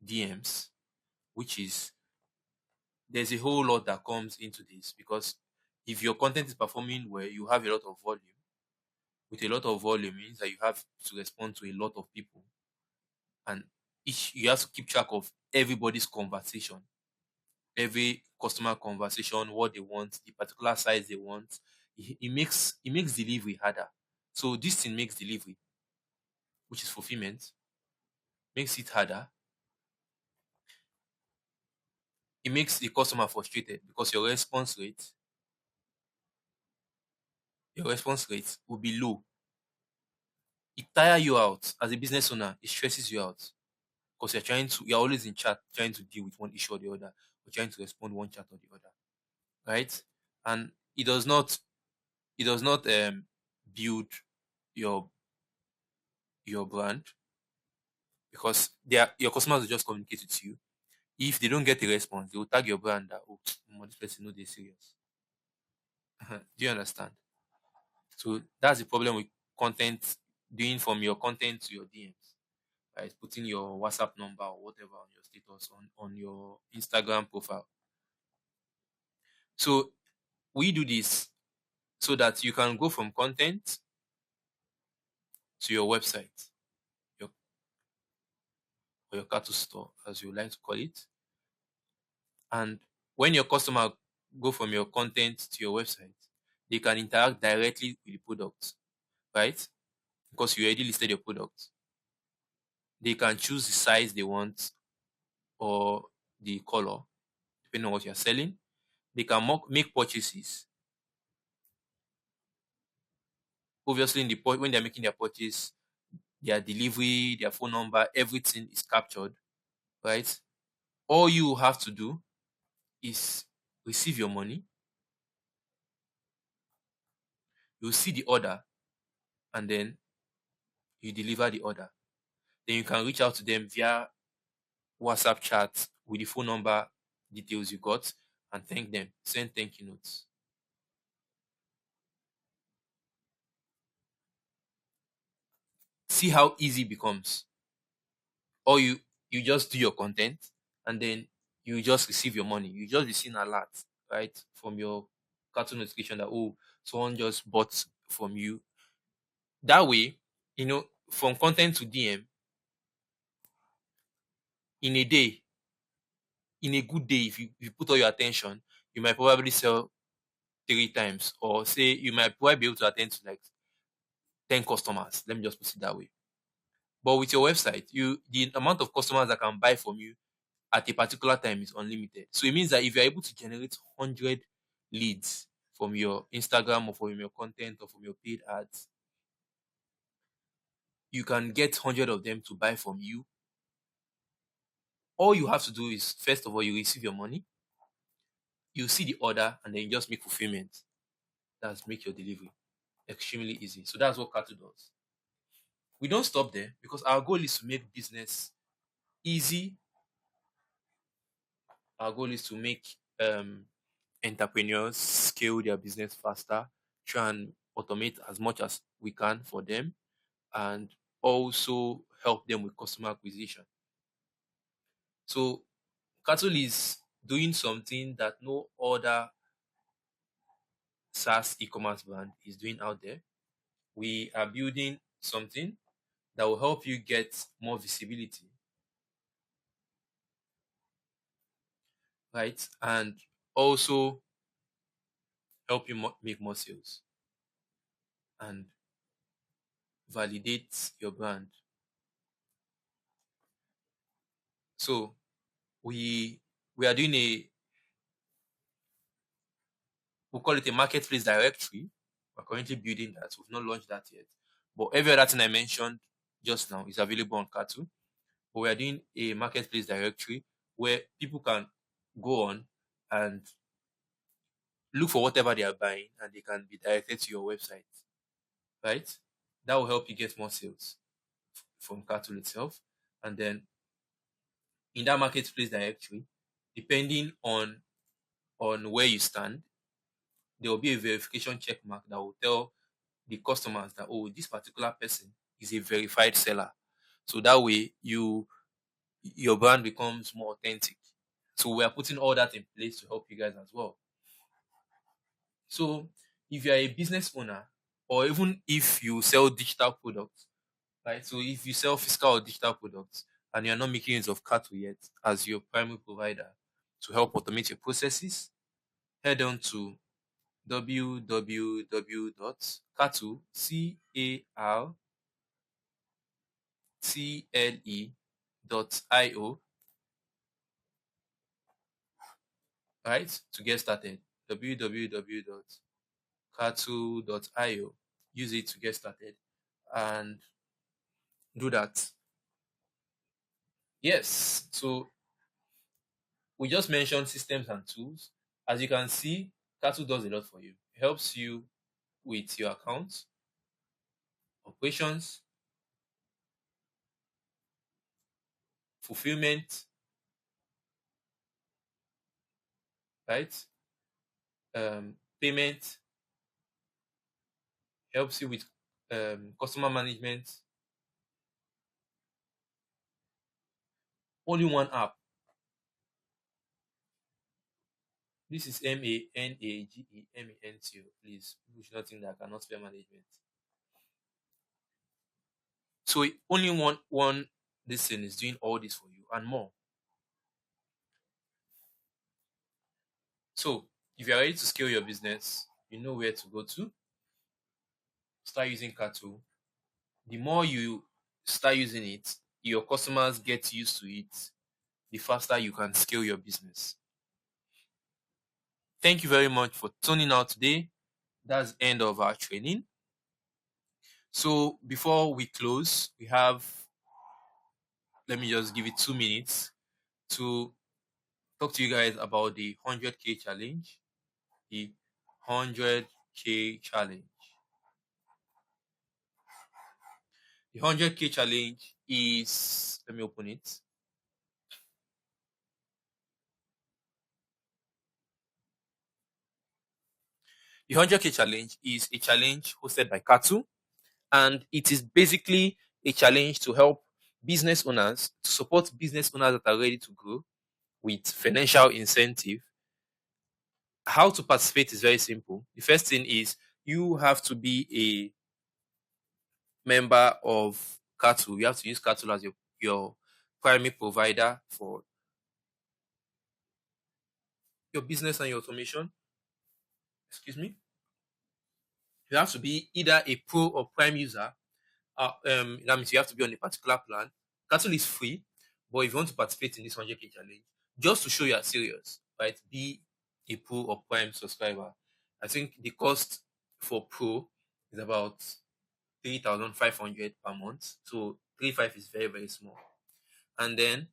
S1: DMs, which is there's a whole lot that comes into this because if your content is performing well, you have a lot of volume. With a lot of volume means that you have to respond to a lot of people, and each you have to keep track of everybody's conversation, every customer conversation, what they want, the particular size they want. It makes delivery harder. So this thing makes delivery, which is fulfillment, makes it harder. It makes the customer frustrated because your response rate will be low. It tire you out as a business owner. It stresses you out because you're always in chat trying to deal with one issue or the other, or trying to respond one chat or the other, right? And it does not build your your brand because your customers will just communicate with you. If they don't get a response, they will tag your brand that, oh, this person know they're serious. Do you understand? So that's the problem with content, doing from your content to your DMs, right? Putting your WhatsApp number or whatever on your status on your Instagram profile. So we do this so that you can go from content to your website, your or your Cartle store, as you like to call it. And when your customer go from your content to your website, they can interact directly with the product, right? Because you already listed your product. They can choose the size they want or the color, depending on what you're selling. They can make purchases. Obviously, when they're making their purchase, their delivery, their phone number, everything is captured, right? All you have to do is receive your money, you see the order, and then you deliver the order. Then you can reach out to them via WhatsApp chat with the phone number details you got and thank them. Send thank you notes. See how easy it becomes. Or you just do your content and then you just receive your money. You just receive an alert, right? From your cartoon notification that oh, someone just bought from you. That way, from content to DM in a day, in a good day, if you put all your attention, you might probably sell 3 times, or say you might probably be able to attend to like 10 customers. Let me just put it that way. But with your website, the amount of customers that can buy from you at a particular time is unlimited. So it means that if you're able to generate 100 leads from your Instagram or from your content or from your paid ads, you can get 100 of them to buy from you. All you have to do is, first of all, you receive your money, you see the order, and then you just make fulfillment. That's make your delivery extremely easy. So that's what Cartle does. We don't stop there because our goal is to make business easy. Our goal is to make entrepreneurs scale their business faster, try and automate as much as we can for them, and also help them with customer acquisition. So Cartle is doing something that no other SaaS e-commerce brand is doing out there. We are building something that will help you get more visibility, right? And also help you make more sales and validate your brand. So we are doing we call it a marketplace directory. We're currently building that. We've not launched that yet. But every other thing I mentioned just now is available on Cartle. But we are doing a marketplace directory where people can go on and look for whatever they are buying and they can be directed to your website. Right? That will help you get more sales from Cartle itself. And then in that marketplace directory, depending on where you stand, there will be a verification check mark that will tell the customers that oh, this particular person is a verified seller. So that way your brand becomes more authentic. So we are putting all that in place to help you guys as well. So if you are a business owner, or even if you sell digital products, right? So if you sell physical or digital products and you're not making use of Cartle yet as your primary provider to help automate your processes, head on to www.cartle, cartle.io, right? To get started. www.cartle.io. Use it to get started and do that. Yes. So we just mentioned systems and tools. As you can see, Cartle does a lot for you. It helps you with your accounts, operations, fulfillment, right? Payment, helps you with customer management. Only one app. This is MANAGEMENT. Please, you should not think that I cannot spell management. So only one this thing is doing all this for you and more. So if you're ready to scale your business, you know where to go to. Start using Cartle. The more you start using it, your customers get used to it, the faster you can scale your business. Thank you very much for tuning out today. That's the end of our training. So before we close, let me just give it 2 minutes to talk to you guys about the 100K challenge. The 100K challenge. The 100K challenge is, let me open it. The 100K challenge is a challenge hosted by Cartle, and it is basically a challenge to help business owners, to support business owners that are ready to grow with financial incentive. How to participate is very simple. The first thing is you have to be a member of Cartle. You have to use Cartle as your primary provider for your business and your automation. Excuse me. You have to be either a pro or prime user. That means you have to be on a particular plan. Cartle is free, but if you want to participate in this 100K challenge, just to show you are serious, right? Be a pro or prime subscriber. I think the cost for pro is about 3,500 per month. So 3,500 is very, very small. And then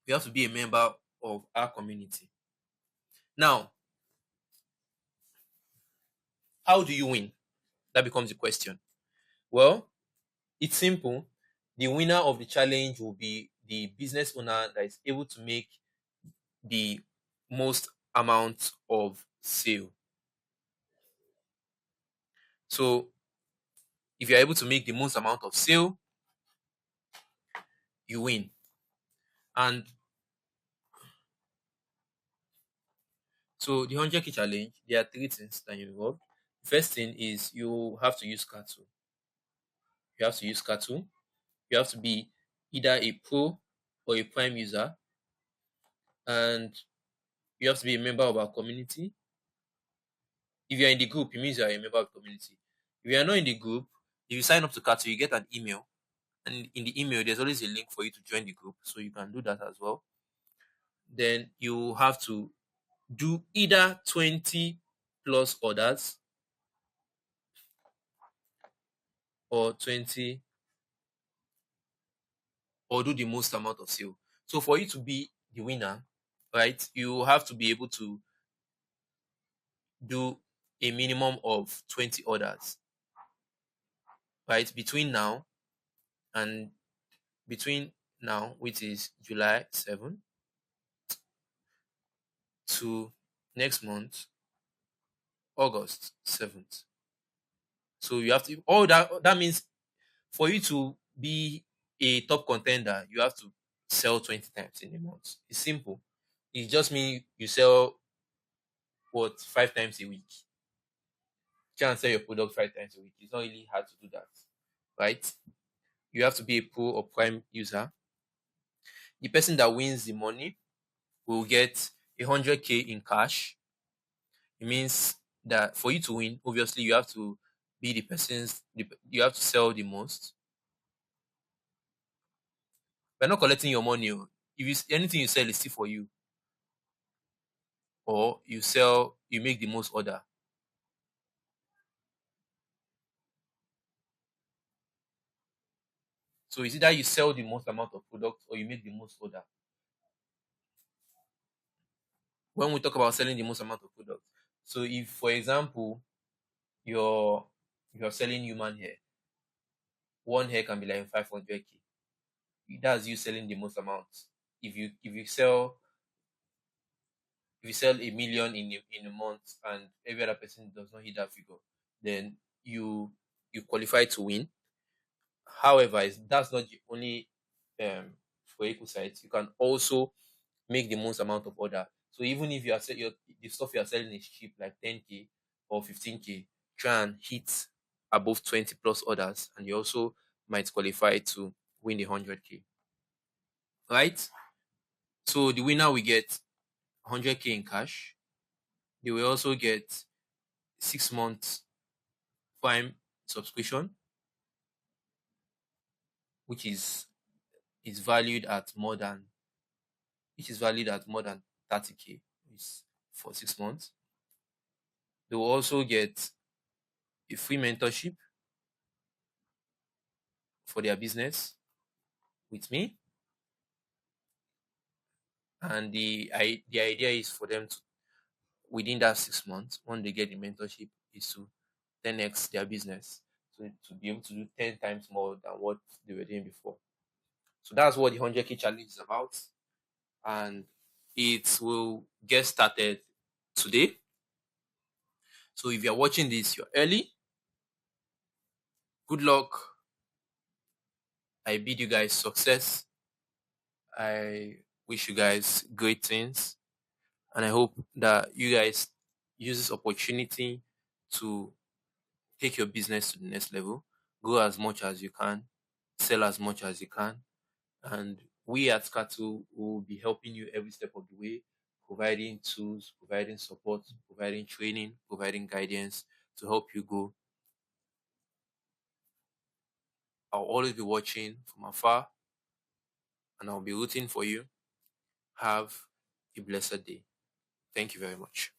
S1: you have to be a member of our community. Now, how do you win? That becomes the question. Well, it's simple. The winner of the challenge will be the business owner that is able to make the most amount of sale. So if you're able to make the most amount of sale, you win. And so the 100K challenge, there are three things that you involve. First thing is you have to use Cartle. You have to use Cartle. You have to be either a pro or a prime user, and you have to be a member of our community. If you're in the group, it means you're a member of the community. If you are not in the group, if you sign up to Cartle, you get an email. And in the email, there's always a link for you to join the group. So you can do that as well. Then you have to do either 20 plus orders or 20 or do the most amount of sale. So for you to be the winner, right, you have to be able to do a minimum of 20 orders, right, and between now, which is July 7th, to next month, August 7th. So you have to all that means for you to be a top contender, you have to sell 20 times in a month. It's simple. It just means you sell what 5 times a week. You can't sell your product 5 times a week. It's not really hard to do that. Right? You have to be a pro or prime user. The person that wins the money will get 100K in cash. It means that for you to win, obviously you have to be you have to sell the most. We're not collecting your money. Oh. If anything you sell is still for you, or you make the most order. So it's either you sell the most amount of product or you make the most order. When we talk about selling the most amount of product, so if for example you're you're selling human hair, one hair can be like 500K. That's you selling the most amount. If you sell a million in a month and every other person does not hit that figure, then you qualify to win. However, that's not the only for equal sites. You can also make the most amount of order. So even if the stuff you are selling is cheap, like 10K or 15K, try and hit above 20 plus orders, and you also might qualify to win the 100K. Right? So the winner will get 100K in cash. They will also get 6 months Prime subscription, which is valued at more than which is valued at more than 30K for 6 months. They will also get a free mentorship for their business with me. And the idea is for them to, within that 6 months, when they get the mentorship, is to 10x their business, to be able to do 10 times more than what they were doing before. So that's what the 100K challenge is about. And it will get started today. So if you're watching this, you're early. Good luck. I bid you guys success. I wish you guys great things. And I hope that you guys use this opportunity to take your business to the next level. Grow as much as you can, sell as much as you can. And we at Cartle will be helping you every step of the way, providing tools, providing support, providing training, providing guidance to help you go. I'll always be watching from afar and I'll be rooting for you. Have a blessed day. Thank you very much.